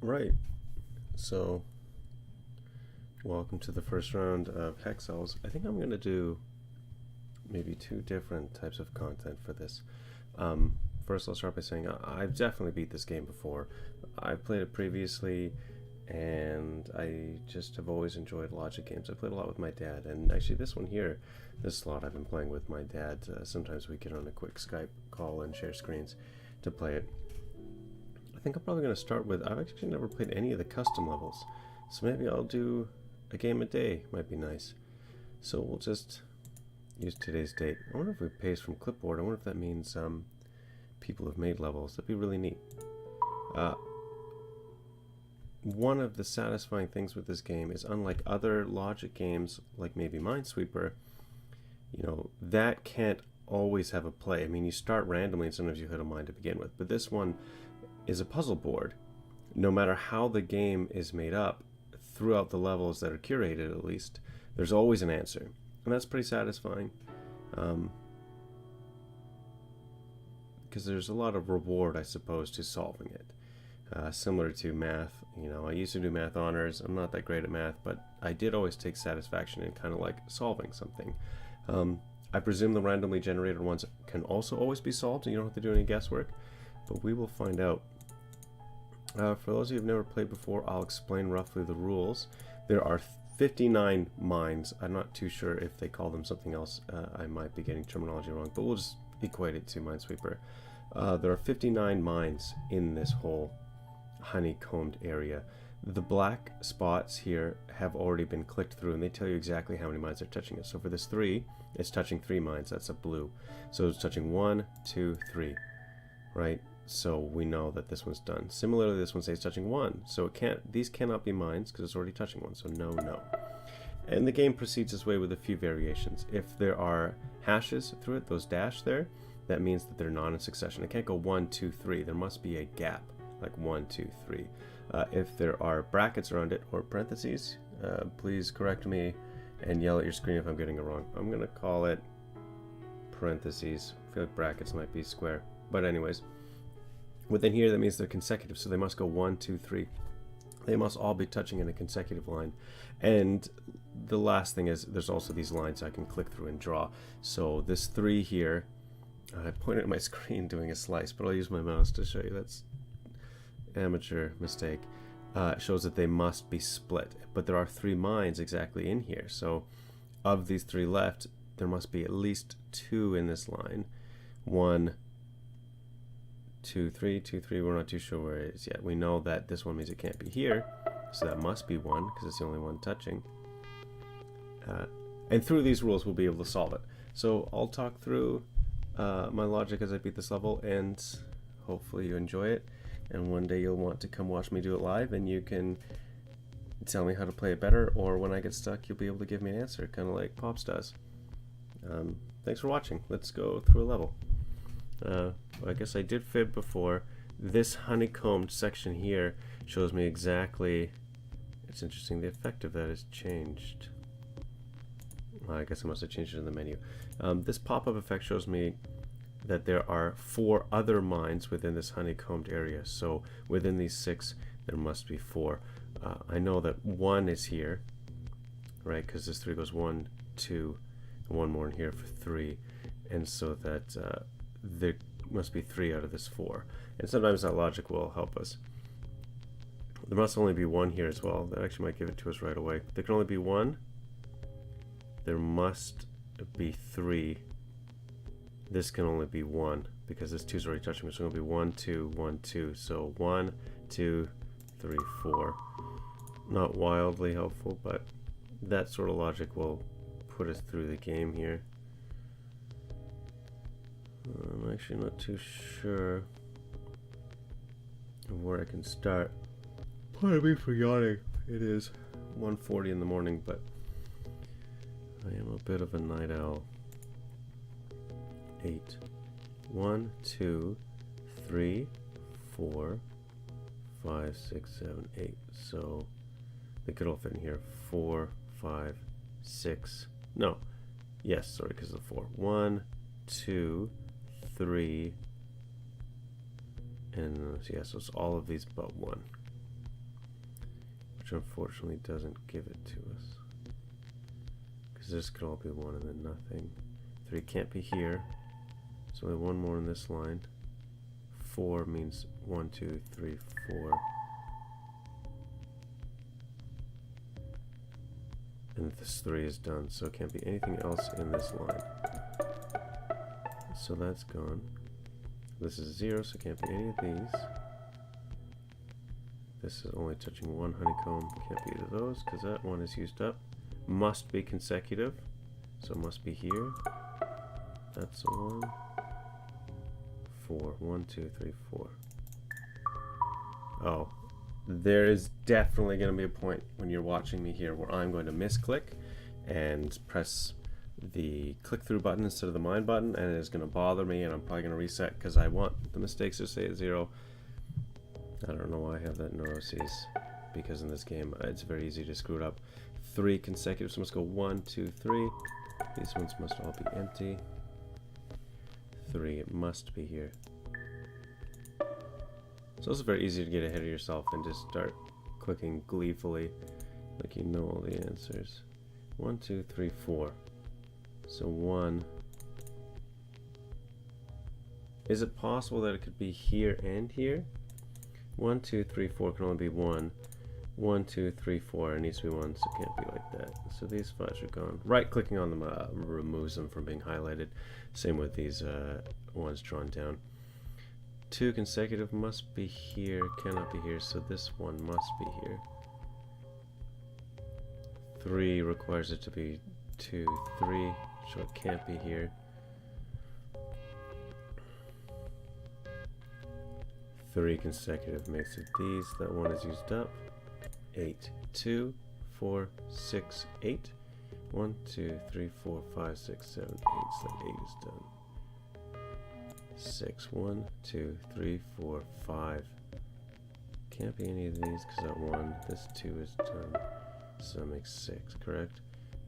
Right, so welcome to the first round of Hexcells. I think I'm going to do maybe two different types of content for this. First, I'll start by saying I've definitely beat this game before. I've played it previously, and I just have always enjoyed logic games. I played a lot with my dad, and actually this one here, this slot I've been playing with my dad. Sometimes we get on a quick Skype call and share screens to play it. I think I'm probably going to start with, I've actually never played any of the custom levels, so maybe I'll do a game a day, might be nice. So we'll just use today's date. I wonder if we paste from clipboard. I wonder if that means people have made levels. That'd be really neat. One of the satisfying things with this game is, unlike other logic games like maybe Minesweeper, you know, that can't always have a play. I mean, you start randomly and sometimes you hit a mine to begin with, but this one is a puzzle board. No matter how the game is made up, throughout the levels that are curated at least, there's always an answer. And that's pretty satisfying. Because there's a lot of reward, I suppose, to solving it. Similar to math, you know, I used to do math honors. I'm not that great at math, but I did always take satisfaction in kind of like solving something. I presume the randomly generated ones can also always be solved, and you don't have to do any guesswork, but we will find out. For those of you who've never played before, I'll explain roughly the rules. There are 59 mines. I'm not too sure if they call them something else. I might be getting terminology wrong, but we'll just equate it to Minesweeper. There are 59 mines in this whole honeycombed area. The black spots here have already been clicked through, and they tell you exactly how many mines are touching it. So for this 3, it's touching 3 mines. That's a blue. So it's touching 1, 2, 3, right? So we know that this one's done. Similarly, this one says touching 1, so it can't. These cannot be mines because it's already touching 1. So no, no. And the game proceeds this way with a few variations. If there are hashes through it, those dash there, that means that they're not in succession. It can't go 1, 2, 3. There must be a gap, like 1, 2, 3. If there are brackets around it or parentheses, please correct me and yell at your screen if I'm getting it wrong. I'm gonna call it parentheses. I feel like brackets might be square, but anyways. Within here, that means they're consecutive, so they must go 1, 2, 3. They must all be touching in a consecutive line. And the last thing is, there's also these lines I can click through and draw. So this 3 here, I pointed at my screen doing a slice, but I'll use my mouse to show you. That's amateur mistake. Shows that they must be split, but there are 3 mines exactly in here. So of these 3 left, there must be at least 2 in this line. 1, 2, 3, 2, 3. We're not too sure where it is yet. We know that this one means it can't be here, so that must be 1 because it's the only one touching. And through these rules, we'll be able to solve it. So I'll talk through my logic as I beat this level, and hopefully you enjoy it. And one day you'll want to come watch me do it live, and you can tell me how to play it better, or when I get stuck, you'll be able to give me an answer, kind of like Pops does. Thanks for watching. Let's go through a level. I guess I did fib before. This honeycombed section here shows me exactly. It's interesting, the effect of that is changed. I guess I must have changed it in the menu. This pop-up effect shows me that there are 4 other mines within this honeycombed area. So within these 6, there must be 4. I know that 1 is here, right? Because this 3 goes 1, 2, and 1 more in here for 3. And so that there must be 3 out of this 4. And sometimes that logic will help us. There must only be 1 here as well. That actually might give it to us right away. There can only be 1. There must be 3. This can only be 1 because this 2 is already touching me. So it's going to be 1, 2, 1, 2. So 1, 2, 3, 4. Not wildly helpful, but that sort of logic will put us through the game here. I'm actually not too sure where I can start. Pardon me for yawning. It is 1:40 in the morning, but I am a bit of a night owl. 8. 1, 2, 3, 4, 5, 6, 7, 8. So they could all fit in here. 4, 5, 6. No. Yes, sorry, because of the 4. 1, 2, 3, and yeah, so it's all of these but 1. unfortunately doesn't give it to us. Because this could all be 1 and then nothing. 3 can't be here. So only 1 more in this line. 4 means 1, 2, 3, 4. And this 3 is done, so it can't be anything else in this line. So that's gone. This is 0, so it can't be any of these. This is only touching 1 honeycomb. Can't be either of those, because that one is used up. Must be consecutive, so it must be here. That's a 1. 4. 1, 2, 3, 4. Oh. There is definitely going to be a point when you're watching me here where I'm going to misclick and press the click through button instead of the mine button, and it is going to bother me, and I'm probably going to reset because I want the mistakes to stay at 0. I don't know why I have that neuroses, because in this game it's very easy to screw it up. 3 consecutive, so must go 1, 2, 3. These ones must all be empty. 3, it must be here. So it's very easy to get ahead of yourself and just start clicking gleefully like you know all the answers. 1, 2, 3, 4. So 1. Is it possible that it could be here and here? 1, 2, 3, 4 can only be 1. 1, 2, 3, 4. It needs to be 1, so it can't be like that. So these 5s are gone. Right clicking on them removes them from being highlighted. Same with these ones drawn down. 2 consecutive must be here, cannot be here, so this one must be here. 3 requires it to be 2, 3, so it can't be here. 3 consecutive makes it these, that one is used up. 8, 2, 4, 6, 8. 1, 2, 3, 4, 5, 6, 7, 8, so that 8 is done. 6, 1, 2, 3, 4, 5. Can't be any of these because that 1, this 2 is done. So that makes 6, correct?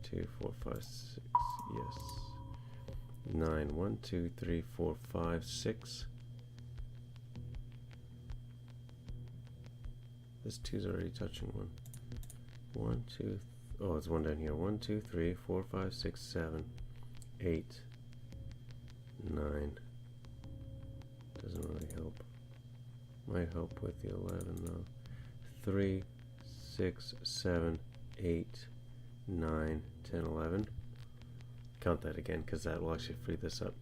2, 4, 5, 6, yes. 9, 1, 2, 3, 4, 5, 6. This 2 is already touching 1. 1, 2, oh, it's 1 down here. 1, 2, 3, 4, 5, 6, 7, 8, 9. Doesn't really help. Might help with the 11 though. 3, 6, 7, 8, 9, 10, 11. Count that again because that will actually free this up.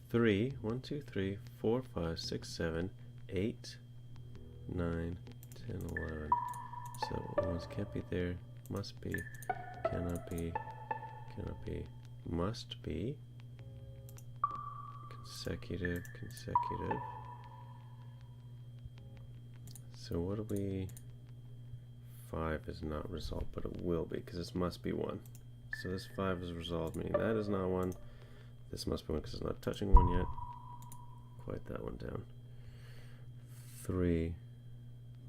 3, 1, 2, 3, 4, 5, 6, 7, 8, 9, 10, 11. So ones can't be there. Must be. Cannot be. Cannot be. Must be. Consecutive, consecutive. So what do we... 5 is not resolved, but it will be, because this must be 1. So this 5 is resolved, meaning that is not 1. This must be 1, because it's not touching 1 yet. Quite that one down. 3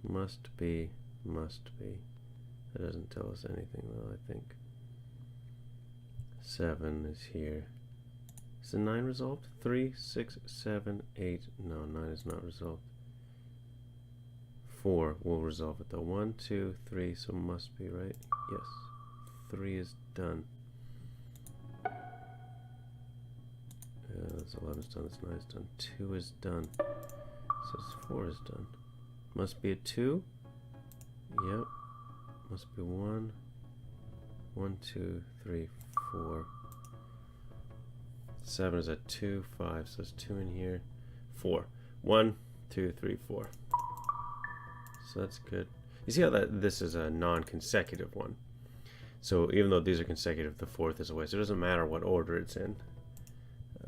must be, must be. That doesn't tell us anything, though, I think. 7 is here. Is the 9 resolved? 3, 6, 7, 8. No, 9 is not resolved. 4 will resolve it though. 1, 2, 3, so must be, right? Yes. 3 is done. This 11 is done, this 9 is done. 2 is done. So this 4 is done. Must be a 2. Yep. Must be 1. 1, 2, 3, 4. 7 is a 2, 5, so there's 2 in here. 4. 1, 2, 3, 4. So that's good. You see how that this is a non-consecutive one. So even though these are consecutive, the 4th is away. So it doesn't matter what order it's in.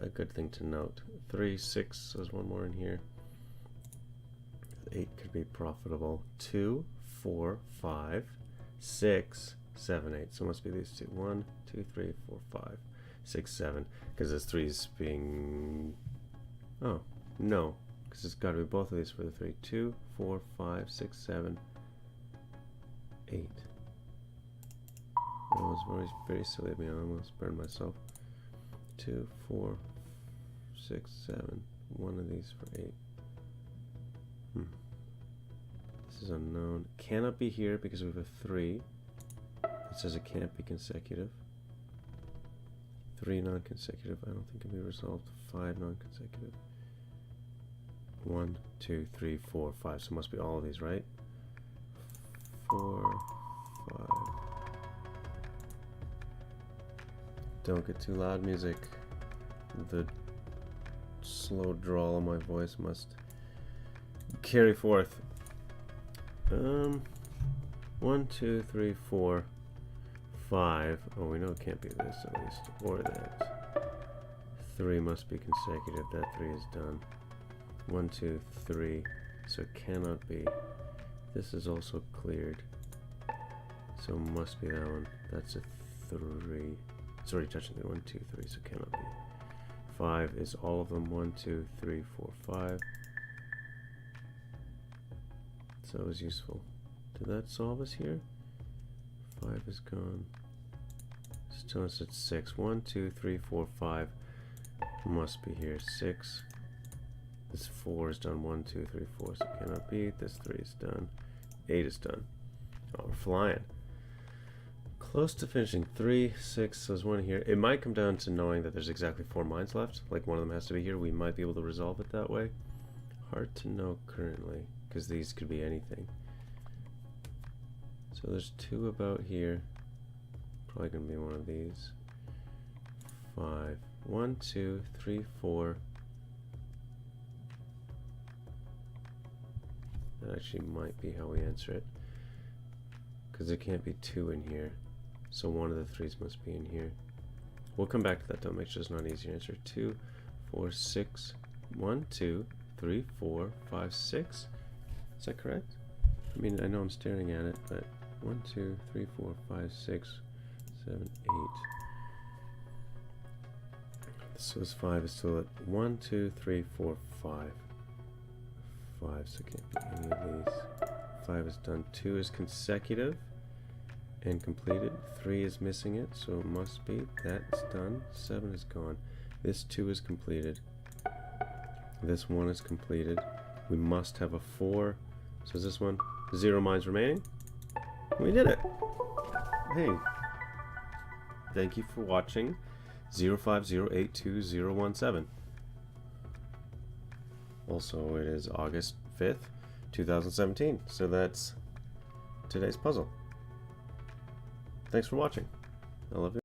A good thing to note. 3, 6, there's one more in here. 8 could be profitable. 2, 4, 5, 6, 7, 8. So it must be these two. 1, 2, 3, 4, 5, 6, 7. Because this 3 is being... Oh, no. Because it's got to be both of these for the 3. 2, 4, 5, 6, 7, 8. That was very silly of me. I almost burned myself. 2, 4, 6, 7. One of these for 8. This is unknown. Cannot be here because we have a 3. It says it can't be consecutive. 3 non-consecutive. I don't think can be resolved. 5 non-consecutive. 1, 2, 3, 4, 5. So it must be all of these, right? 4, 5. Don't get too loud, music. The slow drawl of my voice must carry forth. 1, 2, 3, 4, 5. Oh, we know it can't be this at least, or that. 3 must be consecutive. That 3 is done. 1, 2, 3. So it cannot be. This is also cleared. So it must be that one. That's a 3. It's already touching the 1, 2, 3, so it cannot be. 5 is all of them. 1, 2, 3, 4, 5. So it was useful. Did that solve us here? 5 is gone. Still it's at 6. 1, 2, 3, 4, 5. Must be here. 6. This 4 is done. 1, 2, 3, 4. So it cannot be. This 3 is done. 8 is done. Oh, we're flying. Close to finishing. 3, 6. So there's one here. It might come down to knowing that there's exactly 4 mines left. Like one of them has to be here. We might be able to resolve it that way. Hard to know currently, because these could be anything. So there's 2 about here. Probably going to be one of these. 5. 1, 2, 3, 4. That actually might be how we answer it. Because there can't be 2 in here. So one of the 3s must be in here. We'll come back to that though, make sure it's not an easy answer. 2, 4, 6. 1, 2, 3, 4, 5, 6. Is that correct? I mean, I know I'm staring at it, but 1, 2, 3, 4, 5, 6, 7, 8. So this 5 is still at 1, 2, 3, 4, 5. 5, so it can't be any of these. 5 is done. 2 is consecutive and completed. 3 is missing it, so it must be. That's done. 7 is gone. This 2 is completed. This 1 is completed. We must have a 4. So is this one? 0 mines remaining? We did it! Hey. Thank you for watching 05082017. Also, it is August 5th, 2017. So that's today's puzzle. Thanks for watching. I love you.